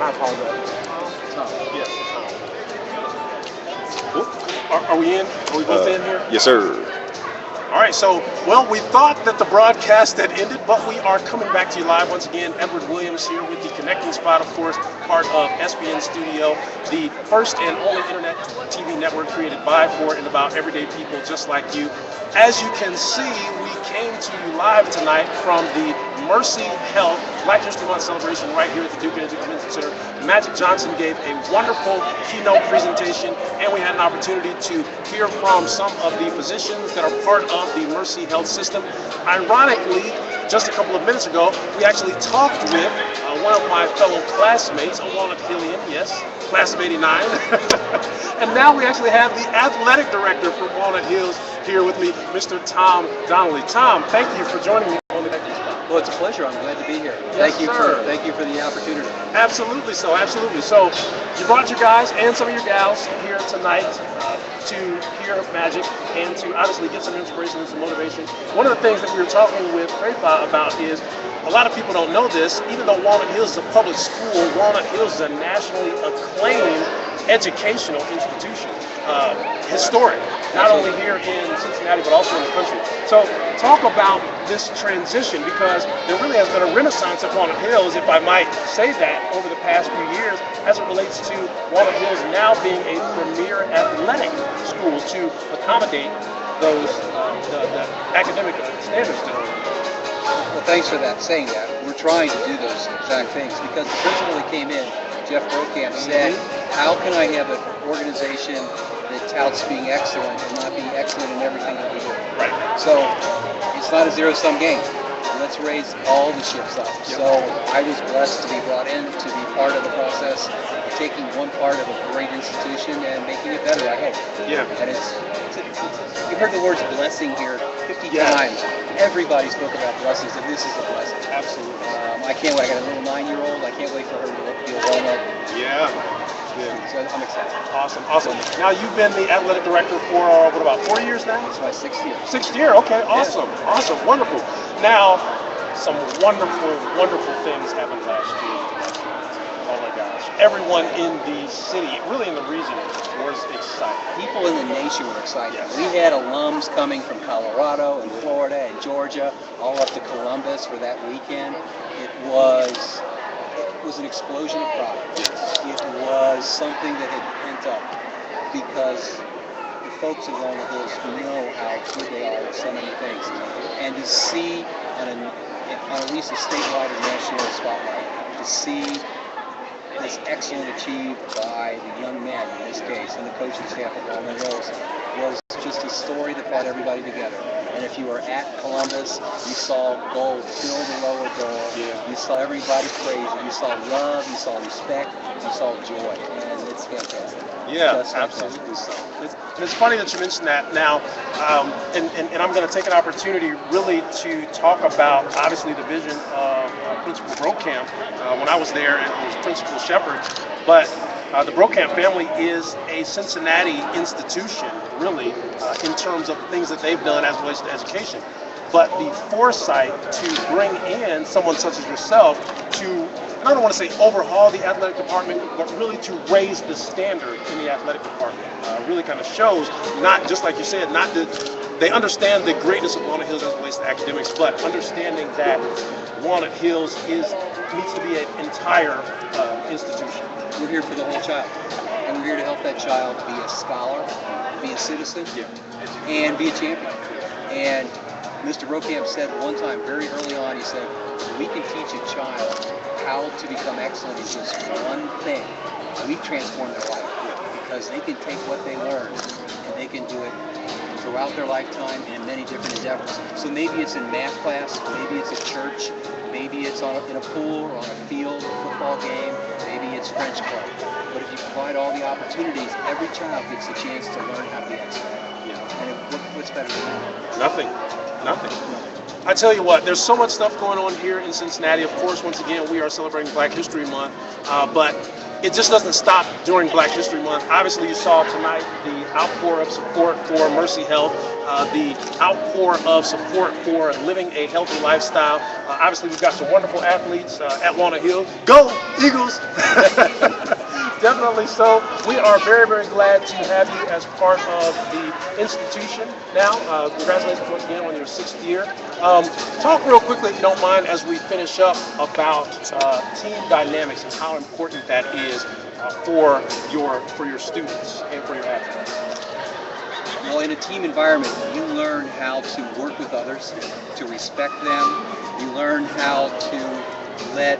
I apologize. Tom. Yes. Are we in? Are we both in here? Yes, sir. All right, so, well, we thought that the broadcast had ended, but we are coming back to you live once again. Edward Williams here with the Connecting Spot, of course, part of SBN Studio, the first and only internet TV network created by, for, and about everyday people just like you. As you can see, we came to you live tonight from the Mercy Health Black History Month celebration right here at the Duke Energy Convention Center. Magic Johnson gave a wonderful keynote presentation, and we had an opportunity to hear from some of the physicians that are part of the Mercy Health system. Ironically, just a couple of minutes ago, we actually talked with one of my fellow classmates, a Walnut Hillian, yes, class of '89. And now we actually have the athletic director from Walnut Hills here with me, Mr. Tom Donnelly. Tom, thank you for joining me on the Connecting Spot. Well, it's a pleasure. I'm glad to be here. Yes, thank you sir. thank you for the opportunity. Absolutely so, absolutely. So you brought your guys and some of your gals here tonight to hear Magic and to obviously get some inspiration and some motivation. One of the things that we were talking with Frefa about is a lot of people don't know this. Even though Walnut Hills is a public school, Walnut Hills is a nationally acclaimed educational institution. Historic, not only here in Cincinnati, but also in the country. So talk about this transition, because there really has been a renaissance at Walnut Hills, if I might say that, over the past few years, as it relates to Walnut Hills now being a premier athletic school to accommodate those the academic standards to them. Well, thanks for saying that. We're trying to do those exact things because the principal that came in, Jeff Brokamp, said, how can I have an organization that touts being excellent and not being excellent in everything that we do? Right. So it's not a zero-sum game. Let's raise all the ships up. Yep. So I was blessed to be brought in to be part of the process, taking one part of a great institution and making it better, I hope. Yeah. And you've heard the words blessing here 50 Yeah. times. Everybody spoke about blessings, and this is a blessing. Absolutely. I can't wait. I got a little 9-year-old. I can't wait for her to be a grown-up. Yeah. So I'm excited. Awesome, awesome. Now you've been the athletic director for what, about 4 years now? It's my 6th year. Sixth year. Okay, awesome, awesome, wonderful. Now, some wonderful, wonderful things happened last year. Oh my gosh! Everyone in the city, really in the region, was excited. People in the nation were excited. Yes. We had alums coming from Colorado and Florida and Georgia, all up to Columbus for that weekend. It was an explosion of pride. It was something that had pent up because the folks at Walnut Hills know how good they are at so many things. And to see on at least a statewide or national spotlight, to see this excellence achieved by the young men in this case and the coaching staff at Walnut Hills was just a story that brought everybody together. And if you were at Columbus, you saw gold fill the lower door. Yeah. You saw everybody praise you. You saw love. You saw respect. You saw joy. And it's fantastic. Yeah, Just fantastic. absolutely so. It's funny that you mentioned that now, and I'm going to take an opportunity really to talk about, obviously, the vision of Principal Brokamp when I was there, and it was Principal Shepard. But the Brokamp family is a Cincinnati institution, really, in terms of things that they've done as it relates to education. But the foresight to bring in someone such as yourself to, and I don't want to say overhaul the athletic department, but really to raise the standard in the athletic department, really kind of shows, not just like you said, not that they understand the greatness of Walnut Hills as it relates to academics, but understanding that Walnut Hills needs to be an entire institution. We're here for the whole child. And we're here to help that child be a scholar, be a citizen, and be a champion. And Mr. Brokamp said one time, very early on, he said, we can teach a child how to become excellent in just one thing. We transform their life because they can take what they learn and they can do it throughout their lifetime in many different endeavors. So maybe it's in math class, maybe it's at church, maybe it's in a pool or on a field, a football game, maybe it's French club. But if you provide all the opportunities, every child gets a chance to learn how to be excellent. And what's better than that? Nothing. I tell you what, there's so much stuff going on here in Cincinnati. Of course, once again, we are celebrating Black History Month, but it just doesn't stop during Black History Month. Obviously, you saw tonight the outpour of support for Mercy Health, the outpour of support for living a healthy lifestyle. Obviously, we've got some wonderful athletes at Walnut Hill. Go Eagles! Definitely so. We are very, very glad to have you as part of the institution now. Congratulations once again on your 6th year. Talk real quickly, if you don't mind, as we finish up about team dynamics and how important that is for your students and for your athletes. Well, in a team environment, you learn how to work with others, to respect them. You learn how to let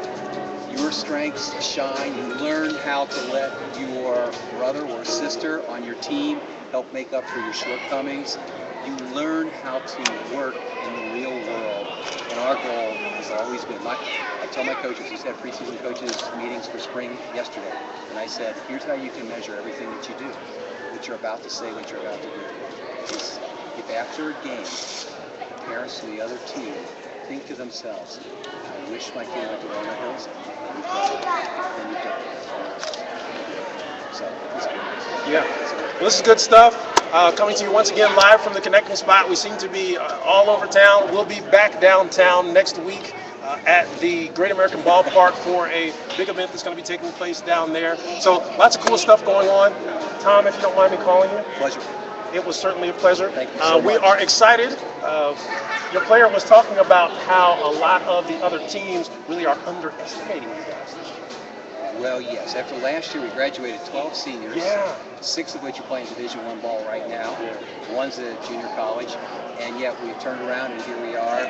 your strengths shine. You learn how to let your brother or sister on your team help make up for your shortcomings. You learn how to work in the real world. And our goal has always been, I tell my coaches, we had preseason coaches meetings for spring yesterday, and I said, here's how you can measure everything that you do, what you're about to say, what you're about to do. Is if after a game, the parents of the other team think to themselves, I wish my kid went to Walnut Hills, you've done it. Then you've done it. So, it's good. Yeah. Well, this is good stuff. Coming to you once again live from the Connecting Spot. We seem to be all over town. We'll be back downtown next week at the Great American Ballpark for a big event that's going to be taking place down there. So lots of cool stuff going on. Tom, if you don't mind me calling you. Pleasure. It was certainly a pleasure. Thank you so we much. are excited. Your player was talking about how a lot of the other teams really are underestimating you guys. Well, yes. After last year, we graduated 12 seniors. Yeah. 6 of which are playing Division I ball right now. Yeah. One's at junior college, and yet we've turned around and here we are,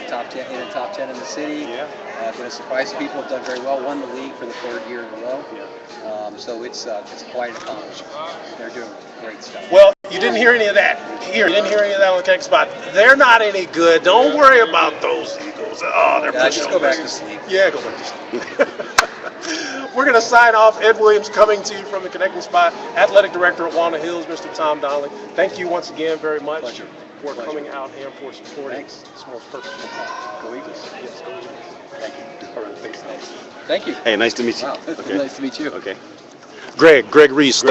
top 10 in the top 10 in the city. Yeah. Going to surprise people. Have done very well. Won the league for the 3rd year in a row. Yeah. So it's quite an accomplishment. They're doing great stuff. Well, you didn't hear any of that here. You didn't hear any of that on the Connecting Spot. They're not any good. Don't worry about those Eagles. Oh, they're pushing just go back over. to sleep. Yeah, go back to sleep. We're going to sign off. Ed Williams coming to you from the Connecting Spot. Athletic Director at Walnut Hills, Mr. Tom Donnelly. Thank you once again very much Pleasure. for Pleasure. coming out and for supporting Thanks. this most purposeful cause. Go Eagles. Yes, go Eagles. Thank you. All right, thanks. Thank you. Hey, nice to meet you. Wow. Okay. Nice to meet you. Okay. Greg Reese.